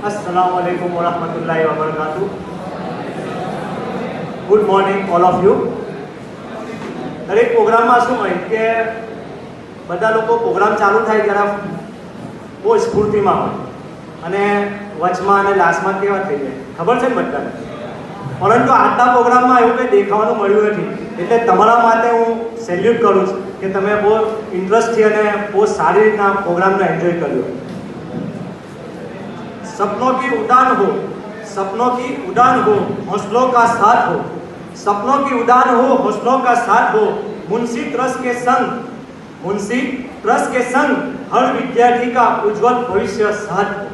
Assalamualaikum warahmatullahi wabarakatuh. Good morning all of you. દરેક પ્રોગ્રામમાં શું હોય કે બધા લોકો પ્રોગ્રામ ચાલુ થાય ત્યારે બહુ સ્ફૂર્તિમાં હોય અને વચમાં અને લાસ્ટમાં કેવા થઈ જાય ખબર છે ને બધાને. પરંતુ આજના પ્રોગ્રામમાં એવું કંઈ દેખાવાનું મળ્યું નથી. એટલે તમારા માટે હું સેલ્યુટ કરું છું કે તમે બહુ ઇન્ટરેસ્ટથી અને બહુ સારી રીતના પ્રોગ્રામને એન્જોય કર્યો. सपनों की उड़ान हो, सपनों की उड़ान हो, हौसलों का साथ हो, सपनों की उड़ान हो, हौसलों का साथ हो, मुंशी ट्रस्ट के संग, मुंशी ट्रस्ट के संग हर विद्यार्थी का उज्जवल भविष्य साथ हो.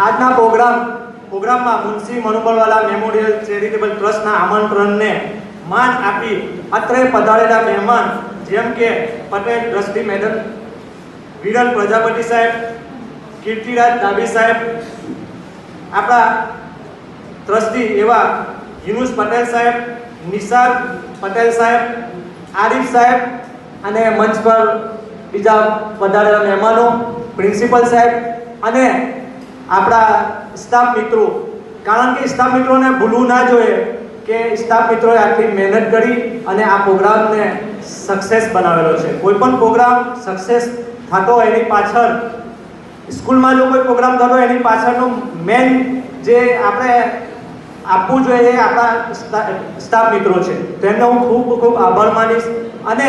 આજના પ્રોગ્રામમાં મુંશી મનોબળવાલા મેમોરિયલ ચેરિટેબલ ટ્રસ્ટના આમંત્રણને માન આપી અત્રે પધારેલા મહેમાન જેમ કે પટેલ ટ્રસ્ટી મેડમ, વિરલ પ્રજાપતિ સાહેબ, કીર્તિરાજ ડાબી સાહેબ, આપણા ટ્રસ્ટી એવા યુનુસ પટેલ સાહેબ, નિસાર પટેલ સાહેબ, આરિફ સાહેબ અને મંચ પર બીજા પધારેલા મહેમાનો, પ્રિન્સિપલ સાહેબ અને આપણા સ્ટાફ મિત્રો. કારણ કે સ્ટાફ મિત્રોને ભૂલવું ના જોઈએ કે સ્ટાફ મિત્રોએ આટલી મહેનત કરી અને આ પ્રોગ્રામને સક્સેસ બનાવેલો છે. કોઈ પણ પ્રોગ્રામ સક્સેસ થતો હોય એની પાછળ, સ્કૂલમાં જો કોઈ પ્રોગ્રામ થતો હોય એની પાછળનું મેન જે આપણે આપવું જોઈએ એ આપણા સ્ટાફ મિત્રો છે. તેમનો હું ખૂબ ખૂબ આભાર માનીશ અને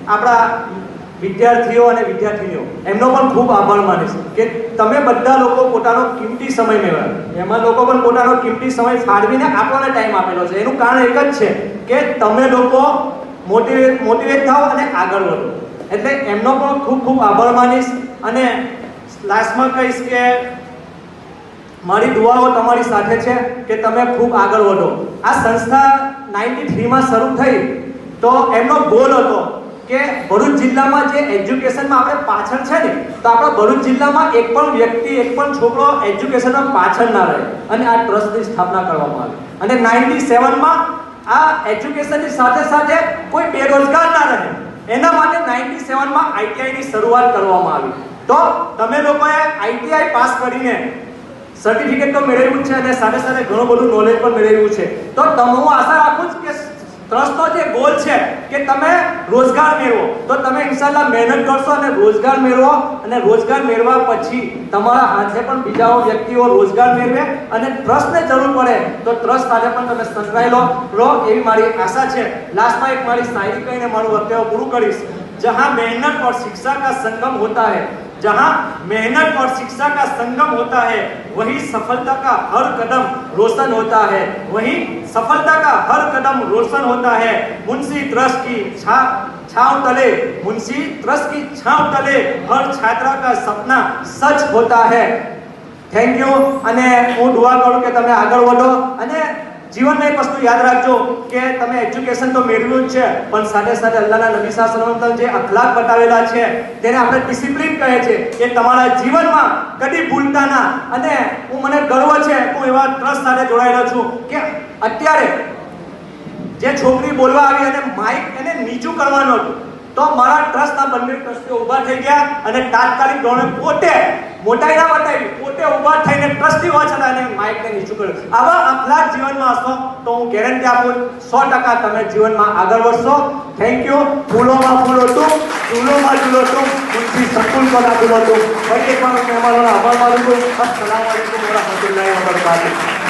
આપણા વિદ્યાર્થીઓ અને વિદ્યાર્થીનીઓ એમનો પણ ખૂબ આભાર માનીશ કે તમે બધા લોકો પોતાનો કિંમતી સમય મેળવ્યો. એમાં લોકો પણ પોતાનો કિંમતી સમય ફાળવીને આપણને ટાઈમ આપેલો છે. એનું કારણ એક જ છે કે તમે લોકો મોટિવેટ થાઓ અને આગળ વધો. એટલે એમનો પણ ખૂબ ખૂબ આભાર માનીશ અને લાસ્ટમાં કહીશ કે મારી દુઆઓ તમારી સાથે છે કે તમે ખૂબ આગળ વધો. આ સંસ્થા 93માં શરૂ થઈ તો એમનો ગોલ હતો કે ભરૂચ જિલ્લામાં જે એજ્યુકેશનમાં આપણે પાછળ છે ને, તો આપણા ભરૂચ જિલ્લામાં એક પણ વ્યક્તિ, એક પણ છોકરો એજ્યુકેશનમાં પાછળ ના રહે અને આ ટ્રસ્ટની સ્થાપના કરવામાં આવી. અને 97માં આ એજ્યુકેશનની સાથે સાથે કોઈ બેરોજગાર ના રહે એના માટે 97માં આઈટીઆઈની શરૂઆત કરવામાં આવી. તો તમે લોકોએ આઈટીઆઈ પાસ કરીને સર્ટિફિકેટ તો મેળવ્યું છે અને સાથે સાથે ઘણું બધું નોલેજ પણ મેળવ્યું છે. તો હું આશા રાખું છું કે ટ્રસ્ટનો જે ગોલ છે કે તમે રોજગાર મેળવો, તો તમે ઇન્શાલ્લાહ મહેનત કરશો અને રોજગાર મેળવો અને રોજગાર મેળવ્યા પછી તમારા હાથે પણ બીજા વ્યક્તિઓ રોજગાર મેળવે અને ટ્રસ્ટને જરૂર પડે તો ટ્રસ્ટ સાથે પણ તમે સંકળાયેલો રહો એવી મારી આશા છે. લાસ્ટમાં એક મારી શાયરી કહીને મારું વક્તવ્ય પૂરું કરીશ. जहां मेहनत और शिक्षा का संगम होता है, जहां मेहनत और शिक्षा का संगम होता है, वही सफलता का हर कदम रोशन होता है, वही सफलता का हर कदम रोशन होता है. मुंशी ट्रस्ट की छांव तले, मुंशी ट्रस्ट की छांव तले हर छात्रा का सपना सच होता है. Thank you. અને હું દુઆ કરું કે તમે આગળ વધો અને જીવનમાં એક વસ્તુ યાદ રાખજો કે તમે એજ્યુકેશન તો મેળવ્યું જ છે પણ સાથે સાથે અલ્લાહના નબી સલ્લલ્લાહુ અલૈહિ વસલ્લમ જે અખલાક બતાવેલા છે તેને આપણે ડિસિપ્લિન કહે છે કે તમારા જીવનમાં કદી ભૂલતા ના. અને મને ગર્વ છે હું એવા ટ્રસ્ટ સાથે જોડાયેલો છું કે અત્યારે જે છોકરી બોલવા આવી અને માઇક એને નીચું કરવાનું હતું તો મારા ટ્રસ્ટના બંને ટ્રસ્ટીઓ ઊભા થઈ ગયા અને તાત્કાલિક ધોરણે પોતે મોટાઈ ના બતાવી, પોતે ઊભા થઈને ટ્રસ્ટી હોવા છતાં એને માઇકને નીચું કર્યું. આવા અખલાક જીવનમાં હશો તો હું ગેરંટી આપું 100% તમે જીવનમાં આગળ વધશો. Thank you. ફૂલોમાં ફૂલો તું, ફૂલોમાં ઝૂલો તું, મુંશી સંકુલ પર ઝૂલો તું. ફરી એકવાર મહેમાનોનો આભાર માનું છું. અસ્સલામુ અલૈકુમ વરહમતુલ્લાહિ વબરકાતુહુ.